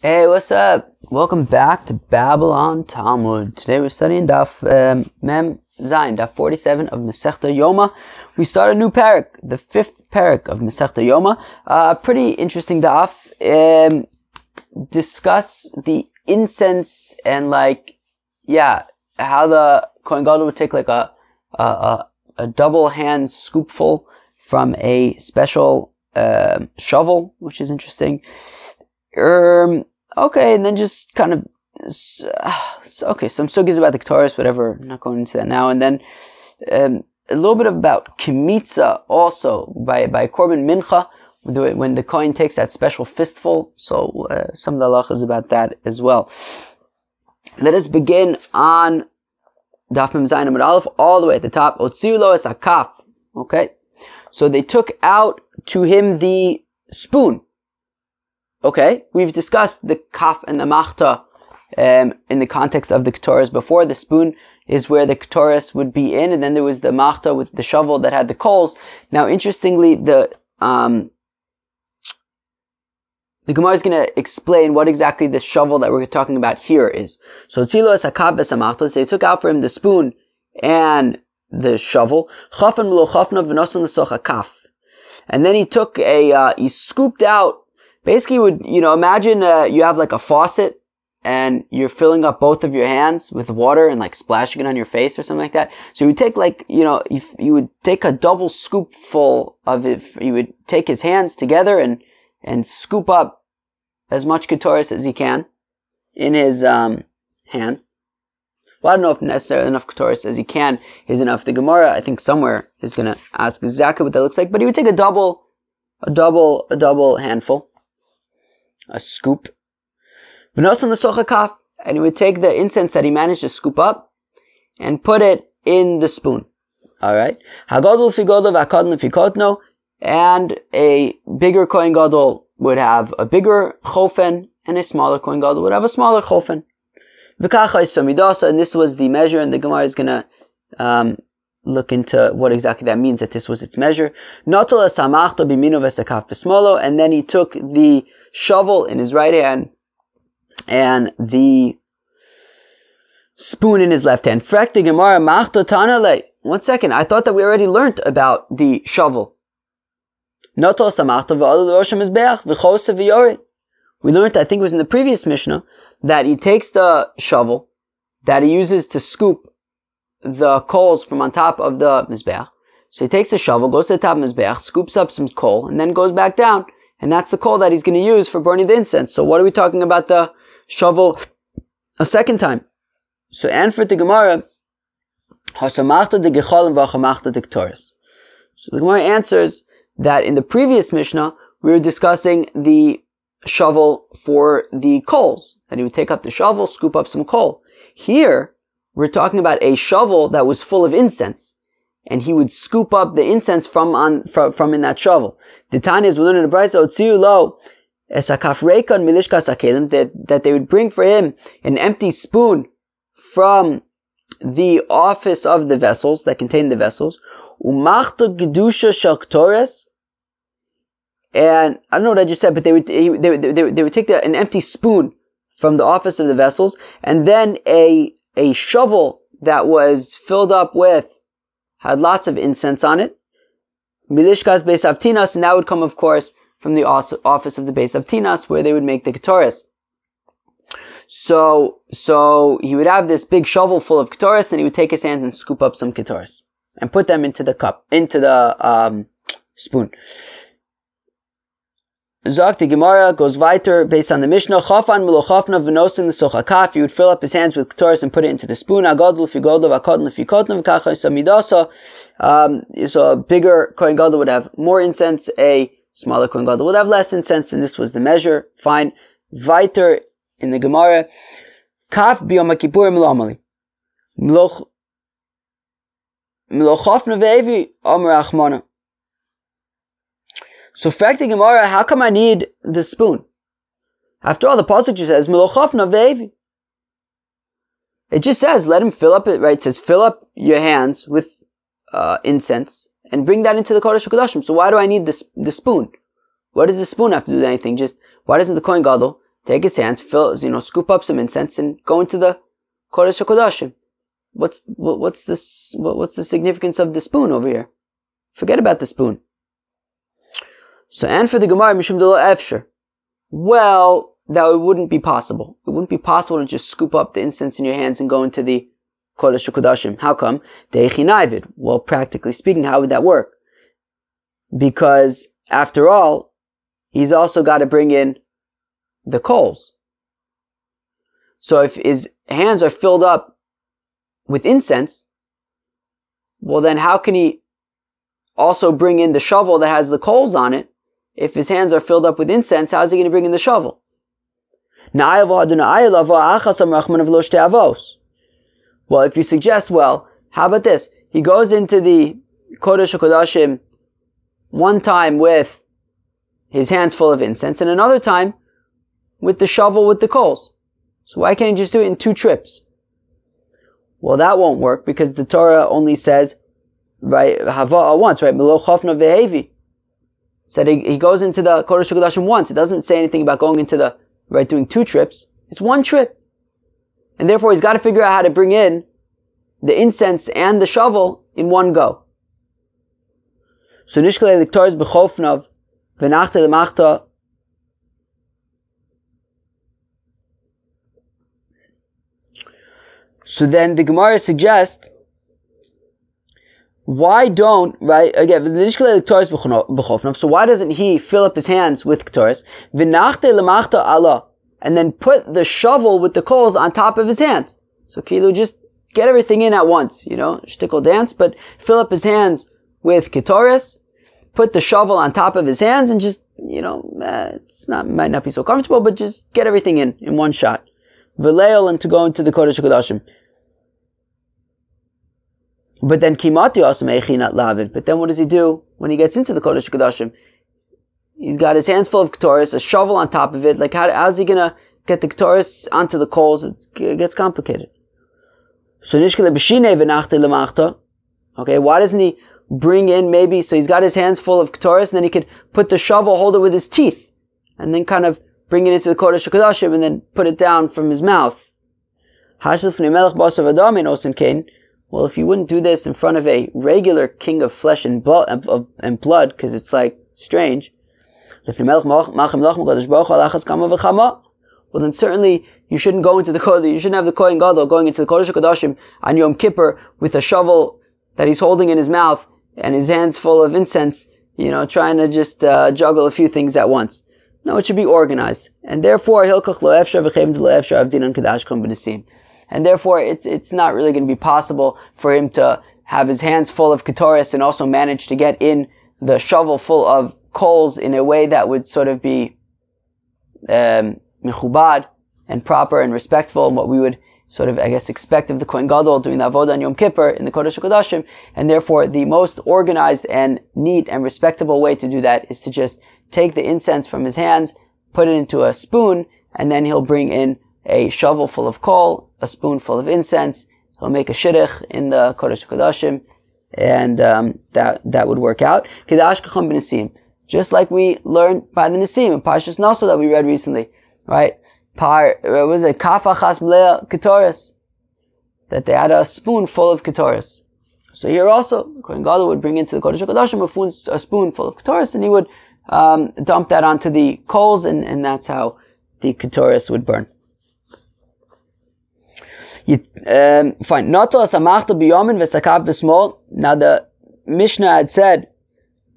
Hey, what's up? Welcome back to Babylon Talmud. Today we're studying Daf Mem Zayin, Daf 47 of Masechta Yoma. We start a new perek, the fifth perek of Masechta Yoma. Pretty interesting Daf. Discuss the incense and how the Kohen Gadol would take like a double hand scoopful from a special shovel, which is interesting. Okay, and then just kind of some sugis about the Ketores, whatever. I'm not going into that now. And then a little bit about Kemitza also by Korban Mincha when the Kohen takes that special fistful. So some of the halachas about that as well. Let us begin on Daf Mem Zayin Amud Aleph all the way at the top. Otziu lo es hakaf. Okay, so they took out to him the spoon. Okay, we've discussed the kaf and the machta in the context of the ketores before. The spoon is where the ketores would be in, and then there was the machta with the shovel that had the coals. Now, interestingly, the Gemara is going to explain what exactly the shovel that we're talking about here is. So, tzilo es hakav es hamachta. So they took out for him the spoon and the shovel. Chafan milo chafna v'nosan l'soch hakaf. And then he took he scooped out. Basically, imagine you have like a faucet and you're filling up both of your hands with water and like splashing it on your face or something like that. So you would take you would take a double scoopful of it. You would take his hands together and scoop up as much ketores as he can in his hands. Well, I don't know if necessarily enough ketores as he can is enough. The Gemara, I think somewhere, is going to ask exactly what that looks like. But he would take a double handful. A scoop. And he would take the incense that he managed to scoop up and put it in the spoon. Alright? And a bigger Kohen Gadol would have a bigger chofen, and a smaller Kohen Gadol would have a smaller chofen. And this was the measure, and the Gemara is going to look into what exactly that means, that this was its measure. And then he took the shovel in his right hand and the spoon in his left hand. One second, I thought that we already learned about the shovel. We learned, I think it was in the previous Mishnah, that he takes the shovel that he uses to scoop the coals from on top of the mizbeach. So he takes the shovel, goes to the top of the mizbeach, scoops up some coal, and then goes back down. And that's the coal that he's going to use for burning the incense. So what are we talking about the shovel a second time? So answer the Gemara, Hasamachta de gecholim v'achamachta de ketores. So the Gemara answers that in the previous Mishnah, we were discussing the shovel for the coals. That he would take up the shovel, scoop up some coal. Here, we're talking about a shovel that was full of incense, and he would scoop up the incense from in that shovel. The Tanya is within the Brisa Otziu lo es hakaf reikon milishkas hakelim, that they would bring for him an empty spoon from the office of the vessels that contained the vessels. Umachta gedusha shel ketores. And I don't know what I just said, but they would take an empty spoon from the office of the vessels, and then a shovel that was filled up had lots of incense on it. Milishkas Beis Avtinas, and that would come, of course, from the office of the Beis Avtinas, where they would make the ketores. So he would have this big shovel full of ketores, then he would take his hands and scoop up some ketores and put them into the spoon. Zok, the Gemara goes weiter based on the Mishnah. Chafan milo chafna v'nosin l'soch hakaf. He would fill up his hands with ketores and put it into the spoon. Agadol fi godol v'akodol fi kotno v'kacha samidasa. So a bigger Kohen Gadol would have more incense. A smaller Kohen Gadol would have less incense, and this was the measure. Fine. Weiter in the Gemara. Kaf biyom kippur milo amali. Milo chafna ve'evi omer achmona. So, fact the Gemara, how come I need the spoon? After all, the pasuk just says, "Melochafna ve'evi." It just says, let him fill up it, right? It says, fill up your hands with incense and bring that into the Kodesh HaKodashim. So why do I need the spoon? What does the spoon have to do with anything? Just, why doesn't the Kohen Gadol take his hands, scoop up some incense, and go into the Kodesh HaKodashim. What's the significance of the spoon over here? Forget about the spoon. So, and for the Gemara, Mishum Delo Efsher. Well, that wouldn't be possible. It wouldn't be possible to just scoop up the incense in your hands and go into the Kodesh HaKodashim. How come? Deichinayvid. Well, practically speaking, how would that work? Because, after all, he's also got to bring in the coals. So if his hands are filled up with incense, well then how can he also bring in the shovel that has the coals on it? If his hands are filled up with incense, how is he going to bring in the shovel? Well, if you suggest, well, how about this? He goes into the Kodesh HaKodashim one time with his hands full of incense, and another time with the shovel with the coals. So why can't he just do it in 2 trips? Well, that won't work because the Torah only says, right, hava once, right? Milo chofna vehevi. Said he goes into the Kodesh HaKodashim once. It doesn't say anything about going into the, right, doing 2 trips. It's 1 trip. And therefore he's got to figure out how to bring in the incense and the shovel in 1 go. So nishkele liktoris b'chofnav v'nachte l'machta. So then the Gemara suggests, why don't, right, again, so why doesn't he fill up his hands with Ketores, and then put the shovel with the coals on top of his hands? So Kilu, just get everything in at once, shtickle dance, but fill up his hands with Ketores, put the shovel on top of his hands, and just, might not be so comfortable, but just get everything in 1 shot. V'leil, and to go into the Kodesh HaKodashim. But then Kimati also meichinat lavid. But then what does he do when he gets into the Kodesh HaKodashim? He's got his hands full of Ketores, a shovel on top of it. Like how's he gonna get the Ketores onto the coals? It gets complicated. So nishkele b'shinei v'nachte l'machta. Okay, why doesn't he bring in maybe, so he's got his hands full of Ketores, and then he could put the shovel, hold it with his teeth, and then kind of bring it into the Kodesh HaKodashim and then put it down from his mouth. Well, if you wouldn't do this in front of a regular king of flesh and blood, because it's like strange. Well, then certainly you shouldn't go into the Kodesh. You shouldn't have the Kohen Gadol going into the Kodesh HaKodashim on Yom Kippur with a shovel that he's holding in his mouth and his hands full of incense, trying to just juggle a few things at once. No, it should be organized. And therefore, and therefore, it's not really going to be possible for him to have his hands full of Ketores and also manage to get in the shovel full of coals in a way that would sort of be mechubad and proper and respectful, and what we would sort of, expect of the Kohen Gadol doing the avodah on Yom Kippur in the Kodesh HaKodashim. And therefore, the most organized and neat and respectable way to do that is to just take the incense from his hands, put it into a spoon, and then he'll bring in a shovel full of coal, a spoon full of incense. He'll make a shidduch in the Kodesh HaKodashim, and that would work out. Just like we learned by the Nisim in Parshas Naso that we read recently, right? Was it kafachas mlea ketores? That they had a spoon full of ketores. So here also, the Kohen Gadol would bring into the Kodesh HaKodashim a spoon full of ketores, and he would dump that onto the coals, and that's how the ketores would burn. Fine. Now the Mishnah had said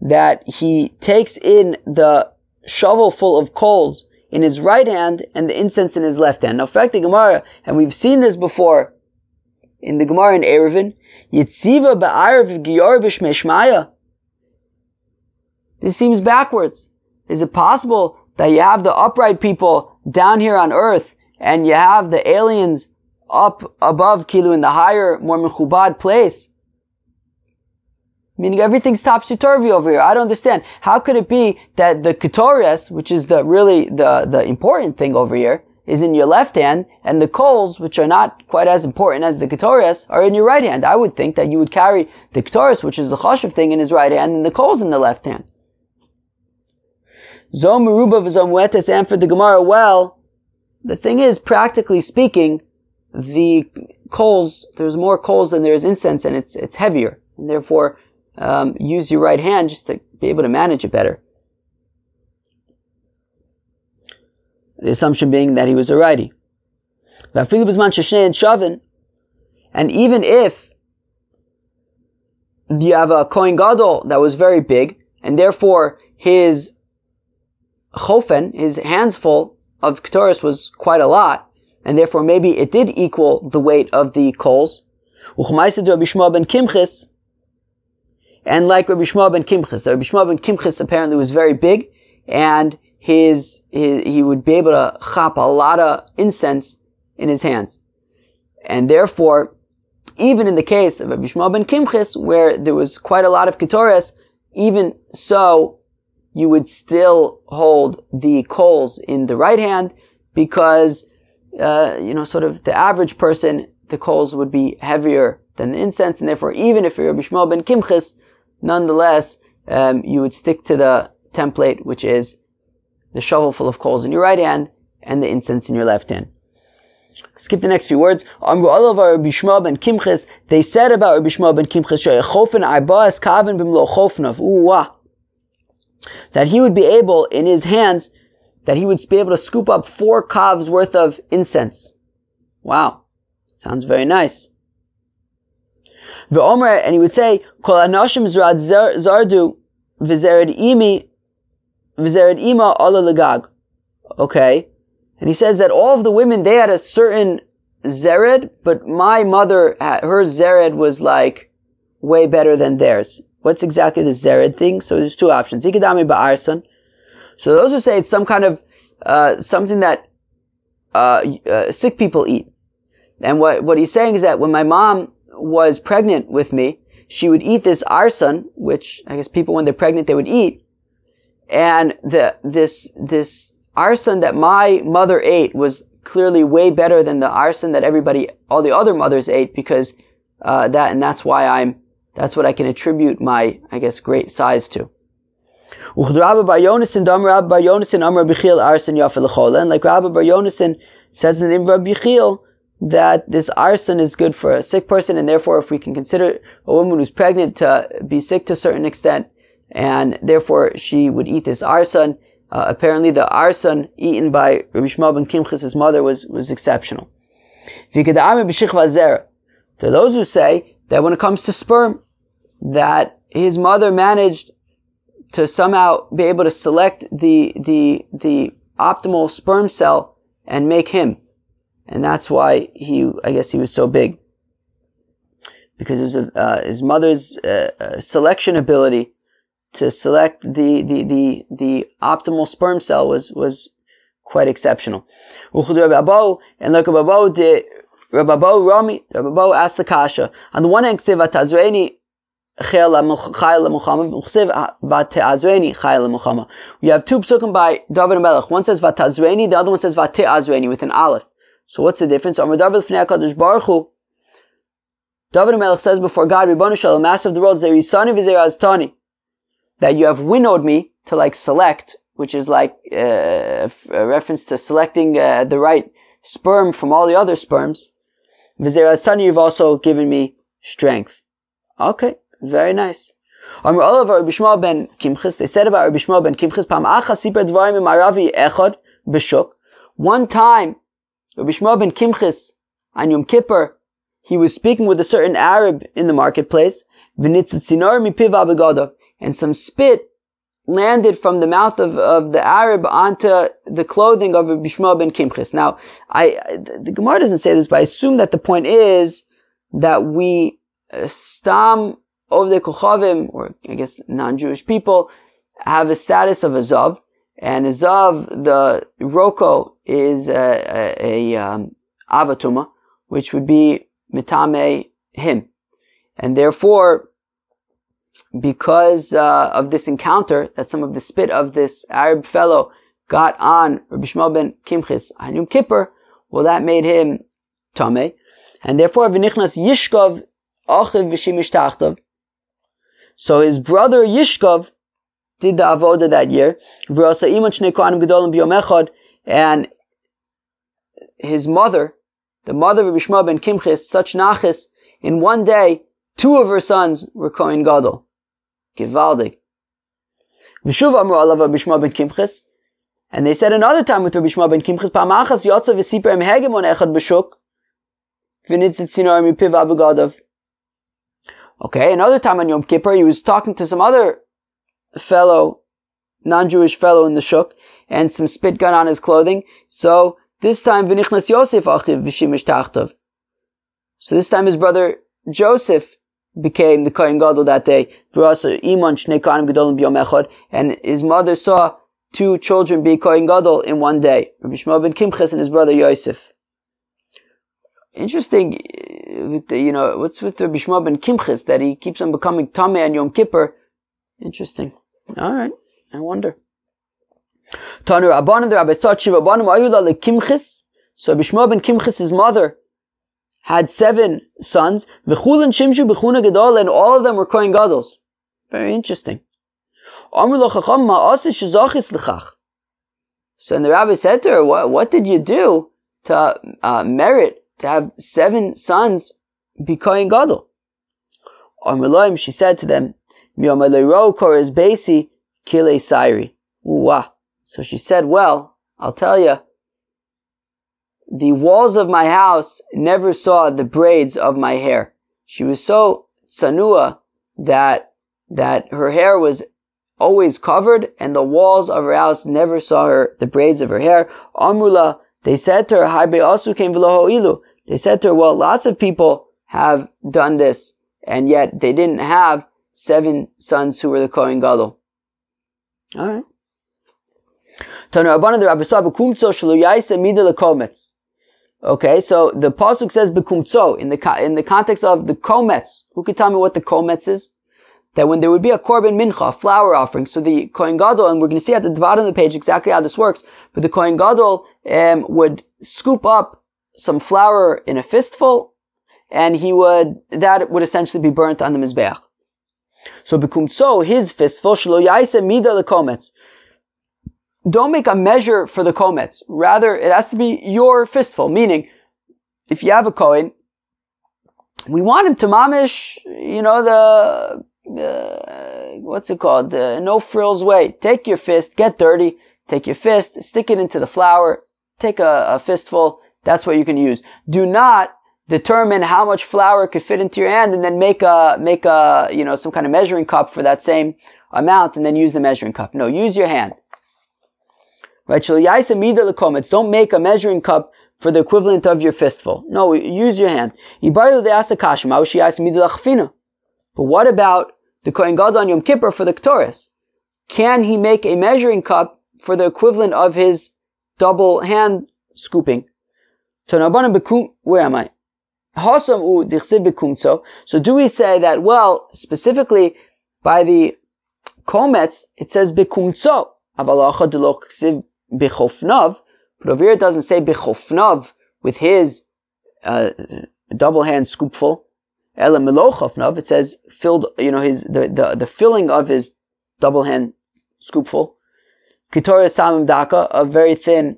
that he takes in the shovel full of coals in his right hand and the incense in his left hand. Now, in fact, the Gemara, and we've seen this before in the Gemara in Eruvin, Yitziva ba'arav giyor b'shmei. This seems backwards. Is it possible that you have the upright people down here on earth and you have the aliens up above Kilu in the higher, more mechubad place? Meaning everything's topsy-turvy over here. I don't understand. How could it be that the ketores, which is the important thing over here, is in your left hand, and the coals, which are not quite as important as the ketores, are in your right hand? I would think that you would carry the ketores, which is the chashuv thing, in his right hand, and the coals in the left hand. Zom meruba v'zom wetes, and for the Gemara, well, the thing is, practically speaking, the coals, there's more coals than there is incense, and it's heavier. And therefore, use your right hand just to be able to manage it better. The assumption being that he was a righty. And even if you have a Kohen Gadol that was very big, and therefore his chofen, his hands full of Ketores was quite a lot, and therefore maybe it did equal the weight of the coals. And like Rabbi Shmuel ben Kimchis, the Rabbi Shmuel ben Kimchis apparently was very big, and he would be able to chop a lot of incense in his hands. And therefore, even in the case of Rabbi Shmuel ben Kimchis, where there was quite a lot of Ketores, even so, you would still hold the coals in the right hand, because, sort of the average person, the coals would be heavier than the incense, and therefore, even if you're Rabbi Shmuel ben Kimchis, nonetheless, you would stick to the template, which is the shovel full of coals in your right hand and the incense in your left hand. Skip the next few words. Amru olav Rabbi Shmuel ben Kimchis. They said about Rabbi Shmuel ben Kimchis that he would be able, in his hands, that he would be able to scoop up 4 kavs worth of incense. Wow, sounds very nice. And he would say, Kol anashim zrad zardu v'zered imi v'zered ima ala legag. Okay. And he says that all of the women, they had a certain zered, but my mother, her zered was like way better than theirs. What's exactly the zered thing? So there's 2 options. Ikadami ba'arson. So those who say it's some kind of, something that, sick people eat. And what he's saying is that when my mom was pregnant with me, she would eat this arson, which I guess people when they're pregnant they would eat. And this arson that my mother ate was clearly way better than the arson that all the other mothers ate, because that's why that's what I can attribute my, I guess, great size to. And like Rabbi Bar Yonasan says in the name of Rabbi Chiel, that this arson is good for a sick person, and therefore if we can consider a woman who's pregnant to be sick to a certain extent, and therefore she would eat this arson, apparently the arson eaten by Rabbi Shmuel ben Kimchis' mother was exceptional. To those who say that when it comes to sperm, that his mother managed to somehow be able to select the optimal sperm cell and make him. And that's why I guess he was so big. Because it was his mother's selection ability to select the optimal sperm cell was quite exceptional. And like Rabbi Rami asked the kasha. On the one hand, you have 2 psukim by David Melech. One says Vatazreini, the other one says Vate'azreini with an aleph. So what's the difference? David Melech says before God, Ribbonu Shalom, Master of the world, Zerisani v'Zeraztani, that you have winnowed me to like select, which is like a reference to selecting the right sperm from all the other sperms. V'Zeraztani, you've also given me strength. Okay, very nice. They said about Rabbi Shmuel ben Kimchis, Pam acha siper dvarim im Aravi echad b'shuk. One time, Rabbi Shmuel ben Kimchis, on Yom Kippur, he was speaking with a certain Arab in the marketplace, and some spit landed from the mouth of the Arab onto the clothing of Rabbi Shmuel ben Kimchis. Now, the Gemara doesn't say this, but I assume that the point is that we stam of the Kochavim, or I guess non-Jewish people, have a status of a Zav, and a Zav, the Roko, is a Avatuma, which would be Mitame him. And therefore, because of this encounter, that some of the spit of this Arab fellow got on Rabbi Shmuel ben Kimchis on Yom Kippur, well, that made him Tameh. And therefore, V'nichnas Yishkov Achiv V'shimish Tachtav. So his brother Yishkov did the avoda that year, and his mother, the mother of Bishma ben Kimchis, such nachis, in one day, 2 of her sons were Kohen Gadol. Givaldig. V'shuv amru alav Bishma ben Kimchis, and they said another time with Rabbi Shema ben Kimchis, Pa'amachas yotza v'siper em hegemon echad b'shuk, v'nitzit sinor mipiv abugadav. Okay, another time on Yom Kippur, he was talking to some other fellow, non-Jewish fellow in the shuk, and some spit gun on his clothing. So this time, v'nichnas Yosef achiv v'shimish tachtov. So this time his brother Joseph became the Kohen Gadol that day. And his mother saw 2 children be Kohen Gadol in one day. Rabbi Shema ben Kimchis and his brother Yosef. Interesting, what's with Rabbi Shema ben Kimchis that he keeps on becoming Tameh on Yom Kippur? Interesting. Alright, I wonder. Tanu Rabbanan, the rabbis taught Shiva Banim, Ayula le Kimchis. So Rabbi Shema ben Kimchis, his mother, had 7 sons, v'chulen shimshu b'chuna gadol, and all of them were Kohen Gadols. Very interesting. So and the rabbi said to her, what did you do to merit to have 7 sons be Kohen Gadol? She said to them, so she said, well, I'll tell you, the walls of my house never saw the braids of my hair. She was so tsanua that her hair was always covered, and the walls of her house never saw the braids of her hair. Amrula, they said to her, Harbe asu came v'lo ho'ilu. They said to her, well, lots of people have done this, and yet they didn't have 7 sons who were the Kohen Gadol. Alright. Okay, so the pasuk says bekumtso in the context of the kometz. Who could tell me what the kometz is? That when there would be a korban mincha, a flour offering, so the Kohen Gadol, and we're going to see at the bottom of the page exactly how this works, but the Kohen Gadol would scoop up some flour in a fistful, and that would essentially be burnt on the mizbeach. So bekumtso, his fistful, shelo yaise mida lekometz. Don't make a measure for the kometz. Rather, it has to be your fistful. Meaning, if you have a Kohen, we want him to mamish, what's it called? The no frills way. Take your fist, get dirty, take your fist, stick it into the flour, take a fistful. That's what you can use. Do not determine how much flour could fit into your hand and then make a some kind of measuring cup for that same amount and then use the measuring cup. No, use your hand. Right? Don't make a measuring cup for the equivalent of your fistful. No, use your hand. But what about the Kohen Gadol on Yom Kippur for the Ktoris? Can he make a measuring cup for the equivalent of his double hand scooping? Where am I? So do we say that, well, specifically by the kometz, it says bekumtso, but over here it doesn't say bechofnav with his double hand scoopful. Ela melochofnav, it says filled, the filling of his double hand scoopful. Kitoria samim daka, a very thin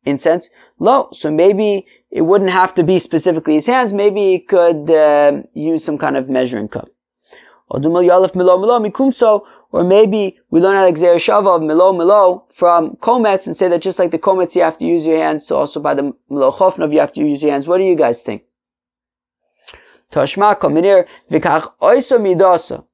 incense. Lo, so maybe it wouldn't have to be specifically his hands. Maybe he could use some kind of measuring cup. Or maybe we learn how to exer shava of milo from kometz and say that just like the kometz you have to use your hands, so also by the melochofnav you have to use your hands. What do you guys think? Tashma kominir vikach oiso midasa.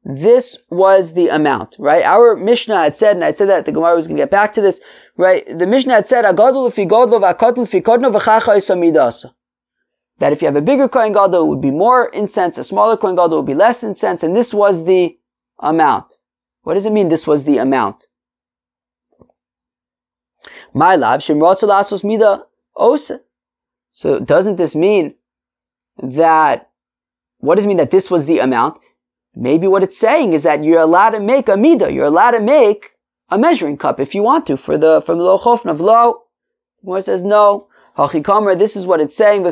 This was the amount, right? Our Mishnah had said, and I said that the Gemara was going to get back to this, right? The Mishnah had said, agadol fi godlo v'akotl fi kodno v'chach oiso midasa. That if you have a bigger Kohen Gadol, it would be more incense. A smaller Kohen Gadol would be less incense. And this was the amount. What does it mean, this was the amount? My love, shemrotzu lasos mida ose. So doesn't this mean that, what does it mean that this was the amount? Maybe what it's saying is that you're allowed to make a mida. You're allowed to make a measuring cup if you want to from lo chofnav lo. Gemara says no. Hachikamer, this is what it's saying. The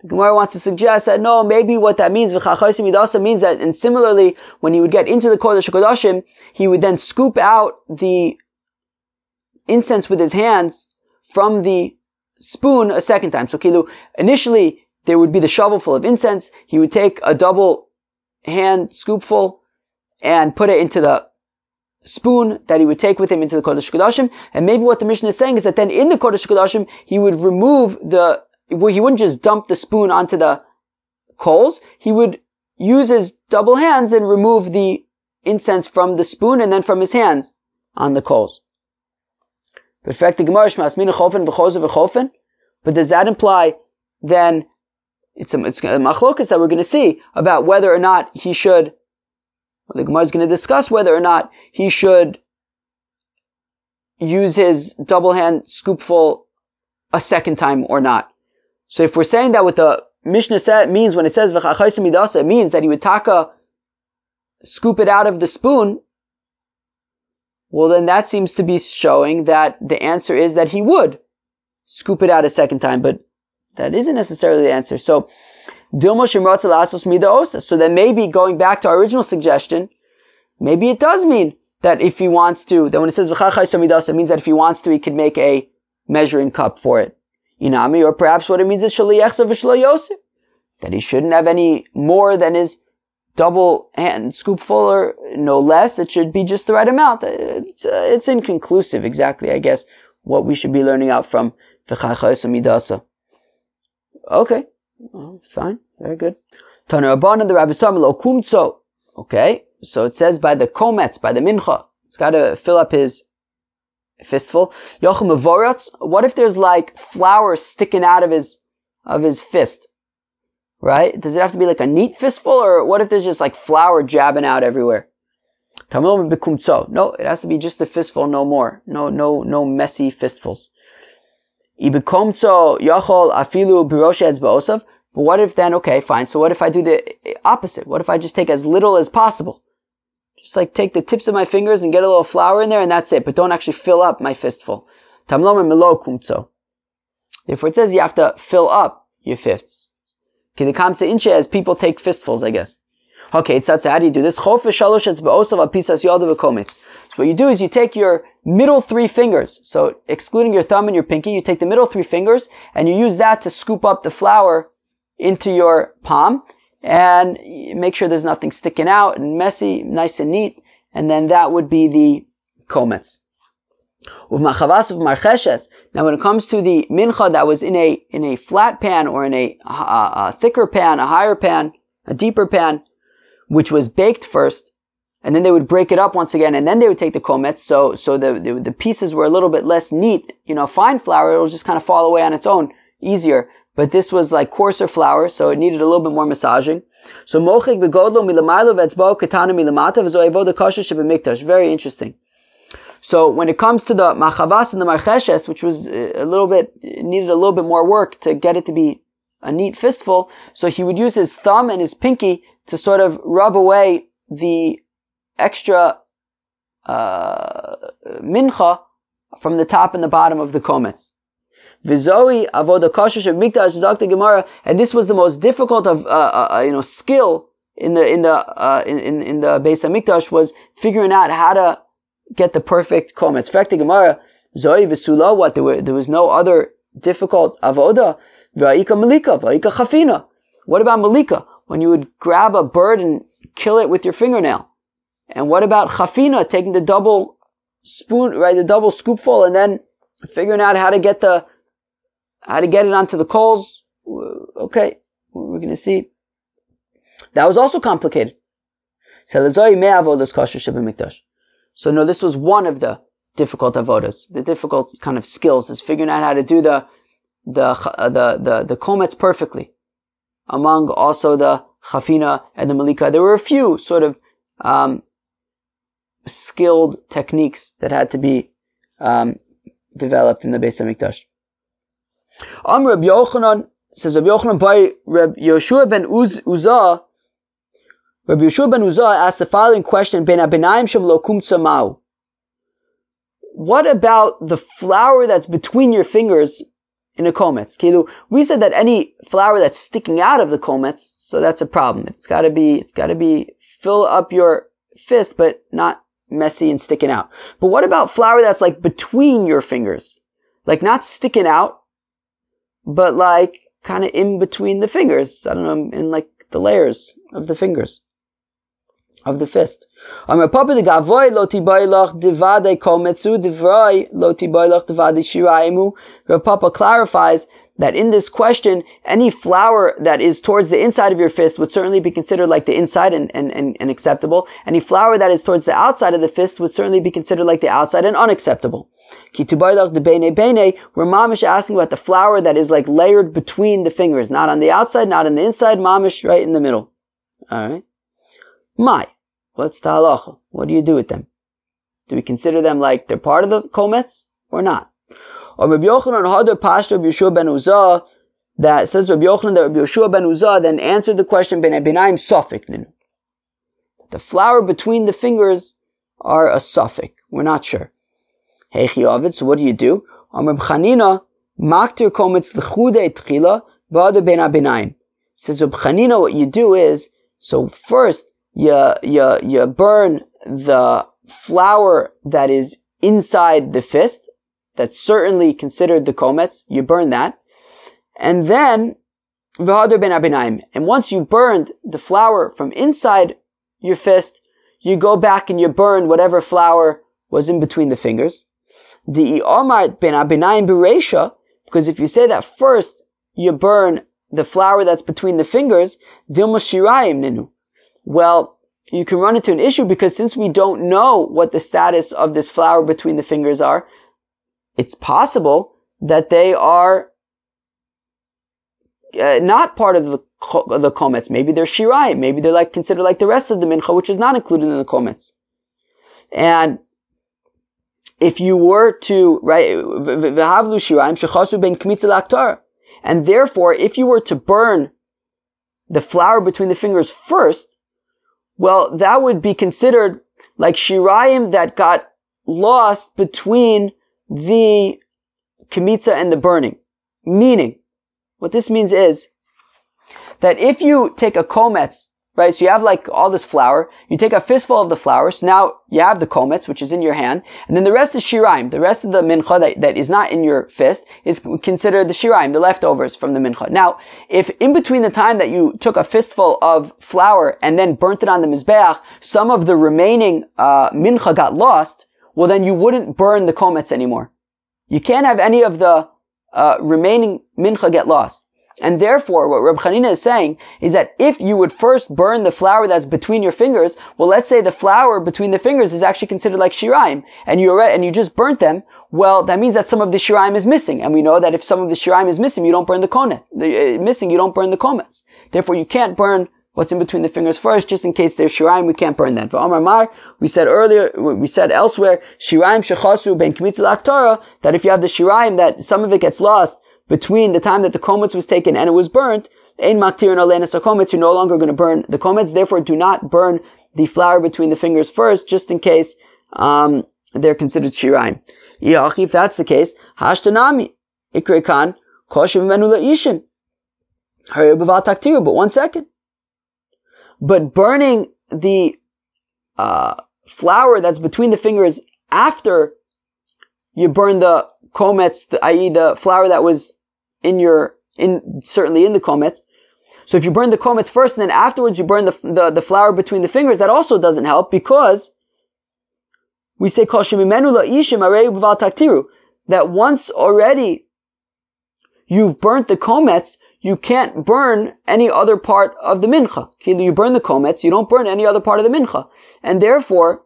Gemara wants to suggest that no, maybe what that means, means that, and similarly, when he would get into the Kodesh HaKodashim, he would then scoop out the incense with his hands from the spoon a second time. So kilu, initially there would be the shovel full of incense. He would take a double hand scoopful and put it into the spoon that he would take with him into the Kodesh Kodashim. And maybe what the Mishnah is saying is that then in the Kodesh Kodashim, he would remove he wouldn't just dump the spoon onto the coals. He would use his double hands and remove the incense from the spoon and then from his hands on the coals. But does that imply then it's a machlokas that we're going to see about whether or not he should, the Gemara is going to discuss whether or not he should use his double hand scoopful a second time or not. So if we're saying that what the Mishnah means when it says v'chachaysu midasa, it means that he would scoop it out of the spoon. Well, then that seems to be showing that the answer is that he would scoop it out a second time, but that isn't necessarily the answer. So, so then maybe going back to our original suggestion, maybe it does mean that if he wants to, that when it says it means that if he wants to, he could make a measuring cup for it. Inami, or perhaps what it means is that he shouldn't have any more than his double hand scoopful, or no less. It should be just the right amount. It's inconclusive exactly, I guess, what we should be learning out from v'chachaysu midasa. Okay, fine, very good. Tana Rabbanan, the Rabbi Sam lo kumtso. Okay, so it says by the komets, by the mincha, it's got to fill up his fistful. Yochem avoratz. What if there's like flour sticking out of his fist? Right? Does it have to be like a neat fistful, or what if there's just like flour jabbing out everywhere? No, it has to be just a fistful, no more. No messy fistfuls. But what if then, okay, fine, so what if I do the opposite? What if I just take as little as possible? Just like take the tips of my fingers and get a little flour in there and that's it, but don't actually fill up my fistful. Therefore it says you have to fill up your fists. As people take fistfuls, I guess. Okay, how do you do this? So what you do is you take your middle three fingers, so excluding your thumb and your pinky, you take the middle three fingers and you use that to scoop up the flour into your palm and make sure there's nothing sticking out and messy, nice and neat, and then that would be the komets. Now when it comes to the mincha that was in a flat pan or in a thicker pan, a higher pan, a deeper pan, which was baked first, and then they would break it up once again, and then they would take the komets, so the pieces were a little bit less neat. Fine flour, it'll just kind of fall away on its own, easier. But this was like coarser flour, so it needed a little bit more massaging. So mochik begodlo milamaylo ve'etzbao katana milamata v'zo avoda kosher shebemikdash. Very interesting. So when it comes to the machavas and the marcheshes, which was needed a little bit more work to get it to be a neat fistful, so he would use his thumb and his pinky to sort of rub away the extra mincha from the top and the bottom of the komets. V'zoi avoda kosher shebemikdash zakta Gemara, and this was the most difficult of skill in the Beis Hamikdash, was figuring out how to get the perfect komets. Fact, the Gemara zoi v'sula, what there was no other difficult avoda. V'aika malika, v'aika chafina. What about malika? When you would grab a bird and kill it with your fingernail. And what about chafina, taking the double spoon, right, the double scoopful, and then figuring out how to get it onto the coals? Okay, we're going to see. That was also complicated. So no, this was one of the difficult avodas. The difficult kind of skills is figuring out how to do the komets perfectly. Among also the chafina and the malika, there were a few sort of skilled techniques that had to be developed in the Beis Hamikdash. Rabbi Yochanan says, Rabbi Yochanan by Rabbi Yoshua ben Uzzah. Rabbi Yoshua ben Uzzah asked the following question: Ben abinayim shem lo kumtza ma'u. What about the flour that's between your fingers in a komets? We said that any flour that's sticking out of the komets, so that's a problem. It's got to be fill up your fist, but not messy and sticking out. But what about flour that's like between your fingers? Like not sticking out, but like kind of in between the fingers. I don't know, in like the layers of the fingers of the fist. Rav Papa clarifies that in this question, any flour that is towards the inside of your fist would certainly be considered like the inside and acceptable. Any flour that is towards the outside of the fist would certainly be considered like the outside and unacceptable. We're mamish asking about the flour that is like layered between the fingers, not on the outside, not on the inside, mamish right in the middle. Alright? What's the halacha? What do you do with them? Do we consider them like they're part of the kometz or not? Or Rabbi Yochanan Hadar Pashto Rabbi Yeshua ben Uzzah, that says Rabbi Yochanan that Rabbi Yeshua ben Uzzah then answered the question ben Abinaim Sofik Ninu. The flour between the fingers are a suffix. We're not sure. Heichi Ovid, so what do you do? Amr B'chanina Maktir kometz l'chude tchila v'adar ben Abinaim. Says Rabbi Chanina, what you do is, so first you burn the flour that is inside the fist. That's certainly considered the kometz. You burn that. And then, v'hadar ben abinaim. And once you burned the flour from inside your fist, you go back and you burn whatever flour was in between the fingers. The i'omar ben abinaim b'reisha, because if you say that first you burn the flour that's between the fingers, dilma shirayim ninu. Well, you can run into an issue because since we don't know what the status of this flour between the fingers are, it's possible that they are not part of the kometz. Maybe they're shirayim. Maybe they're like considered like the rest of the mincha, which is not included in the kometz. And if you were to, right, v'havlu shirayim shechasu ben kmitza l'aktar, and therefore, if you were to burn the flour between the fingers first, well, that would be considered like shirayim that got lost between the kmitza and the burning. Meaning, what this means is that if you take a kometz, right, so you have like all this flour, you take a fistful of the flour, so now you have the kometz, which is in your hand, and then the rest is shirayim. The rest of the mincha that is not in your fist is considered the shirayim, the leftovers from the mincha. Now, if in between the time that you took a fistful of flour and then burnt it on the mizbeach, some of the remaining mincha got lost, well then you wouldn't burn the kometz anymore. You can't have any of the remaining mincha get lost. And therefore, what Reb Chanina is saying is that if you would first burn the flour that's between your fingers, well, let's say the flour between the fingers is actually considered like shirayim, and you just burnt them, well, that means that some of the shirayim is missing. And we know that if some of the shirayim is missing, you don't burn the komet. You don't burn the kometz. Therefore, you can't burn what's in between the fingers first, just in case there's shirayim, we can't burn that. For Amar Mar, we said elsewhere, shirayim shechasu ben kmitza l'aktarah, that if you have the shirayim, that some of it gets lost between the time that the kometz was taken and it was burnt, ein maktir alenas kometz, you're no longer going to burn the kometz. Therefore, do not burn the flour between the fingers first, just in case they're considered shirayim. If that's the case, hashtanami ikrekan kosher menu la'ishim. Hurry b'val taktiru, but 1 second. But burning the flour that's between the fingers after you burn the kometz, i.e. the flour that was certainly in the kometz. So if you burn the kometz first and then afterwards you burn the flour between the fingers, that also doesn't help, because we say that once already you've burnt the kometz, you can't burn any other part of the mincha. You burn the kometz, you don't burn any other part of the mincha. And therefore,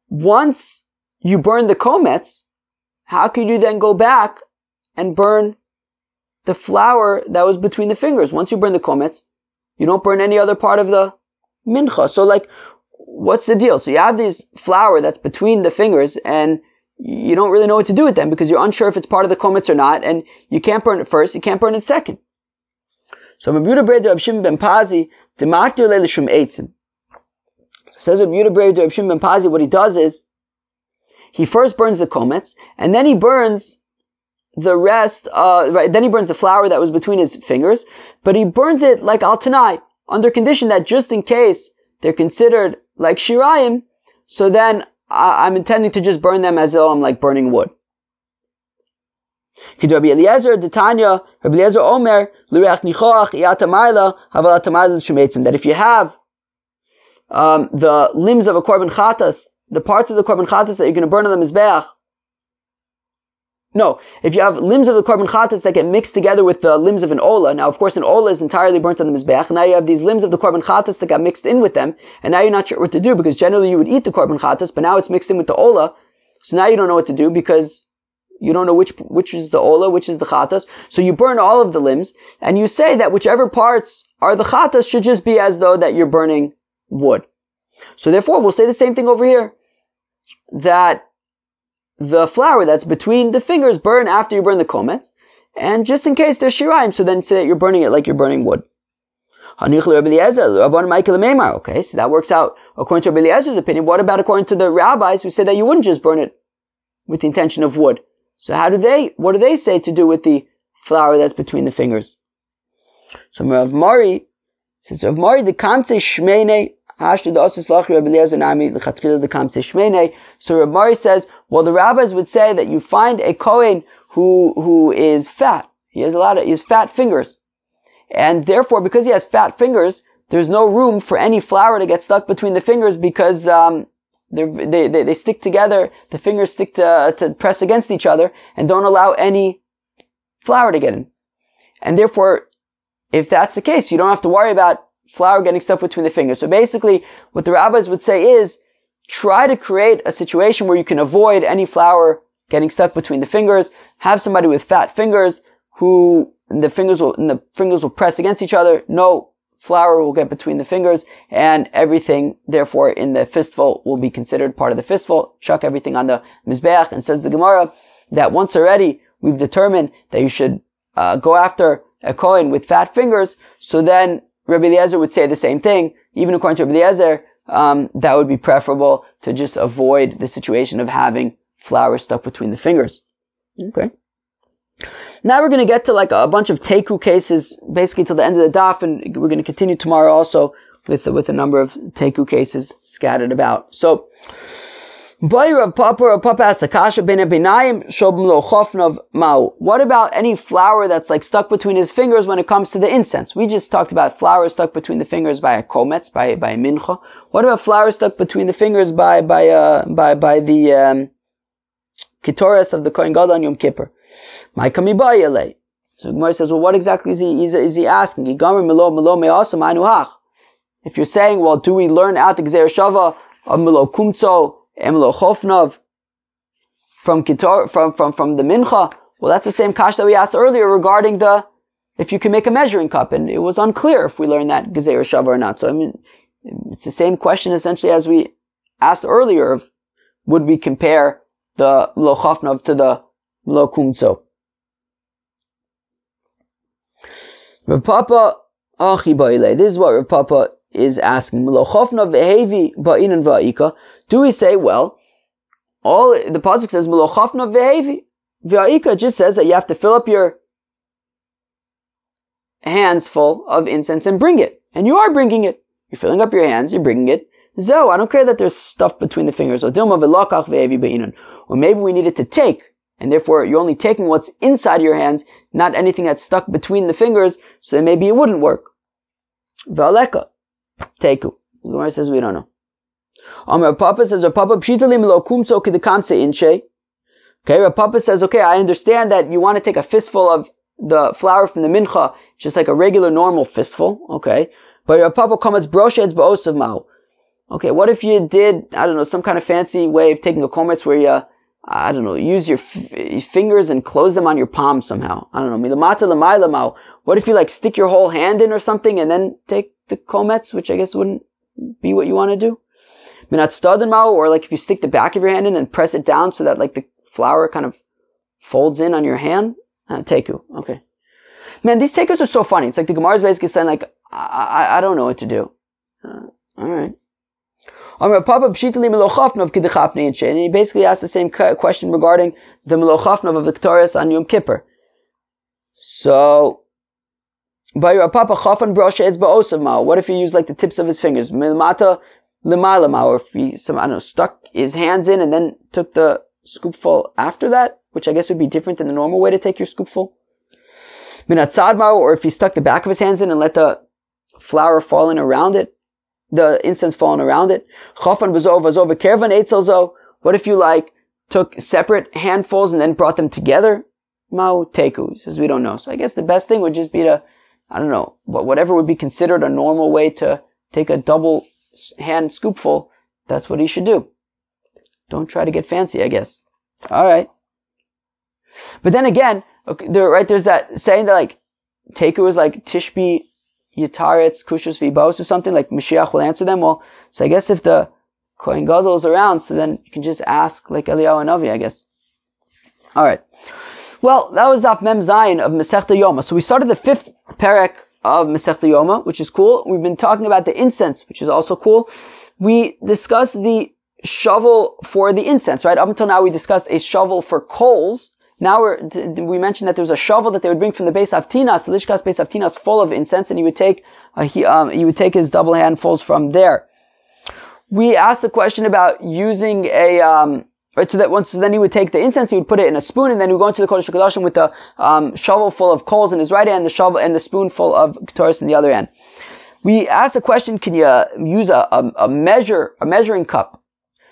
once you burn the kometz, how could you then go back and burn the flour that was between the fingers? Once you burn the kometz, you don't burn any other part of the mincha. So like, what's the deal? So you have this flour that's between the fingers and you don't really know what to do with them because you're unsure if it's part of the kometz or not, and you can't burn it first, you can't burn it second. So Rabbi Yehuda Breder Rabbi Shimon ben Pazi, Demaktir le'lishum eitzim. Says Rabbi Yehuda Breder Rabbi Shimon ben Pazi, what he does is, he first burns the kometz, and then he burns the rest, then he burns the flour that was between his fingers, but he burns it like al tanai, under condition that just in case they're considered like shirayim, so then I'm intending to just burn them as though I'm like burning wood. Rabbi Eliezer, Omer, that if you have the limbs of a korban chatas, the parts of the korban chatas that you're going to burn on the mizbeach. No, if you have limbs of the korban chatas that get mixed together with the limbs of an ola. Now, of course, an ola is entirely burnt on the mizbeach. Now you have these limbs of the korban chatas that got mixed in with them, and now you're not sure what to do because generally you would eat the korban chatas, but now it's mixed in with the ola. So now you don't know what to do because you don't know which is the ola, which is the chatas. So you burn all of the limbs, and you say that whichever parts are the chatas should just be as though that you're burning wood. So therefore, we'll say the same thing over here, that the flour that's between the fingers burn after you burn the komets, and just in case there's shiraim, so then say that you're burning it like you're burning wood. Okay, so that works out according to Rabbi Eliezer's opinion. What about according to the rabbis who say that you wouldn't just burn it with the intention of wood? So what do they say to do with the flour that's between the fingers? So Rav Mari says, Rav Mari, the kamtze shmeine, so Rav Mari says, well, the rabbis would say that you find a Kohen who is fat. He has fat fingers. And therefore, because he has fat fingers, there's no room for any flour to get stuck between the fingers because they stick together, the fingers stick to press against each other and don't allow any flour to get in. And therefore, if that's the case, you don't have to worry about flour getting stuck between the fingers. So basically, what the rabbis would say is, try to create a situation where you can avoid any flour getting stuck between the fingers. Have somebody with fat fingers who the fingers will press against each other. No flour will get between the fingers, and everything, therefore, in the fistful will be considered part of the fistful. Chuck everything on the mizbeach, and says the Gemara that once already we've determined that you should go after a kohen with fat fingers. So then Rabbi Eliezer would say the same thing. Even according to Rabbi Eliezer, that would be preferable to just avoid the situation of having flour stuck between the fingers. Okay. Now we're going to get to like a bunch of teku cases, basically till the end of the daf, and we're going to continue tomorrow also with a number of teku cases scattered about. So, what about any flour that's like stuck between his fingers when it comes to the incense? We just talked about flour stuck between the fingers by a kometz, by a mincha. What about flour stuck between the fingers by the kitoras of the Kohen Gadol on Yom Kippur? So Gemara says, well, what exactly is he asking? If you're saying, well, do we learn out the Gzeir Shava of Milo Kumtso Emlo Chofnov from the Mincha? Well, that's the same kash that we asked earlier regarding if you can make a measuring cup, and it was unclear if we learned that Gezer Shava or not. So I mean, it's the same question essentially as we asked earlier of would we compare the Mlo Chofnov to the Mlo Kumtso? Rav Papa Achi Ba'ilei. This is what Rav Papa is asking. Mlo Chofnov ve'hevi ba'inan va'ika. Do we say, well, all the pasuk says Mlo Chofnov ve'hevi. Va'ika just says that you have to fill up your hands full of incense and bring it. And you are bringing it. You're filling up your hands, you're bringing it. So I don't care that there's stuff between the fingers. Or maybe we needed to take, and therefore you're only taking what's inside of your hands, not anything that's stuck between the fingers, so then maybe it wouldn't work. V'aleka, teku. The Gemara says we don't know. Rav Papa says, Rav Papa pshitali milo kumtso kidekamse inche. Okay, Rav Papa says, okay, I understand that you want to take a fistful of the flour from the mincha, just like a regular normal fistful, okay? But Rav Papa comments, brosheds ba'osav mahu. Okay, what if you did, I don't know, some kind of fancy way of taking a kometz where you, I don't know, use your fingers and close them on your palm somehow. I don't know, milamata l'mayla mahu. What if you like stick your whole hand in or something and then take the kometz, which I guess wouldn't be what you want to do? Minat staden mahu, or like if you stick the back of your hand in and press it down so that like the flour kind of folds in on your hand. Teku, okay. Man, these tekus are so funny. It's like the Gemara is basically saying like, I don't know what to do. Alright. And he basically asked the same question regarding the melochafnov of the Ketores on Yom Kippur. So, what if you use like the tips of his fingers? Lema, or if he, stuck his hands in and then took the scoopful after that, which I guess would be different than the normal way to take your scoopful. Minatzad ma'u, or if he stuck the back of his hands in and let the flour fall in around it, the incense falling around it. Chofan b'zo v'zo v'kervan eitzelzo. What if you took separate handfuls and then brought them together? Ma'u teku, says we don't know. So I guess the best thing would just be to, whatever would be considered a normal way to take a double hand scoopful, that's what he should do. Don't try to get fancy, I guess. Alright. But then again, there's that saying that teku is tishbi yitaretz kushus v'ibos or something, Mashiach will answer them. Well, so I guess if the Kohen Gadol is around, so then you can just ask Eliyahu and Avi, I guess. Alright. Well, that was Daf Mem Zayin of Masechta Yoma. So we started the 5th perek of Masechta Yoma, which is cool. We've been talking about the incense, which is also cool. We discussed the shovel for the incense, right? Up until now we discussed a shovel for coals. Now we mentioned that there was a shovel that they would bring from the Beis Avtinas, the Lishkas Beis Avtinas, full of incense, and he would take his double handfuls from there. We asked the question about using so then he would take the incense, he would put it in a spoon, and then he would go into the Kodesh HaKodashim with the shovel full of coals in his right hand, the shovel and the spoon full of Ketores in the other hand. We asked the question, can you use a measuring cup?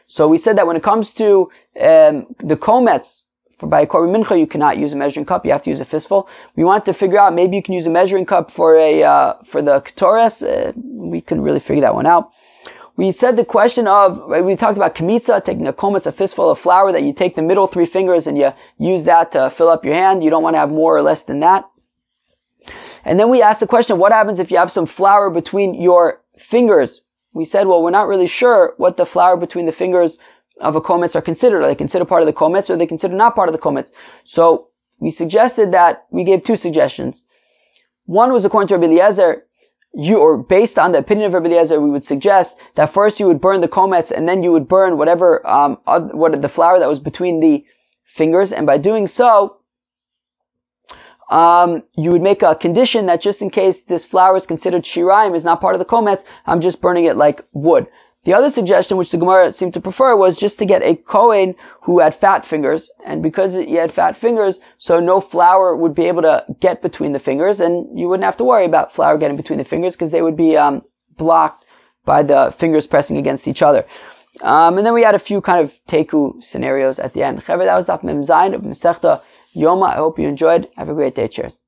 So we said that when it comes to the komets, by Korban Mincha, you cannot use a measuring cup. You have to use a fistful. We wanted to figure out maybe you can use a measuring cup for the Ketores. We couldn't really figure that one out. We said the question of, we talked about kamitza, taking a kometz, a fistful of flour, that you take the middle 3 fingers and you use that to fill up your hand. You don't want to have more or less than that. And then we asked the question, what happens if you have some flour between your fingers? We said, well, we're not really sure what the flour between the fingers of a kometz are considered. Are they considered part of the kometz, or are they considered not part of the kometz? So we gave 2 suggestions. One was according to Rabbi Eliezer, based on the opinion of Rabbi Eliezer, we would suggest that first you would burn the kometz, and then you would burn whatever, the flour that was between the fingers, and by doing so, you would make a condition that just in case this flour is considered shiraim, is not part of the kometz, I'm just burning it like wood. The other suggestion, which the Gemara seemed to prefer, was just to get a Kohen who had fat fingers, and because he had fat fingers, so no flour would be able to get between the fingers, and you wouldn't have to worry about flour getting between the fingers, because they would be blocked by the fingers pressing against each other. And then we had a few kind of teku scenarios at the end. That was Daf Mem Zayin of Masechta Yoma. I hope you enjoyed. Have a great day. Cheers.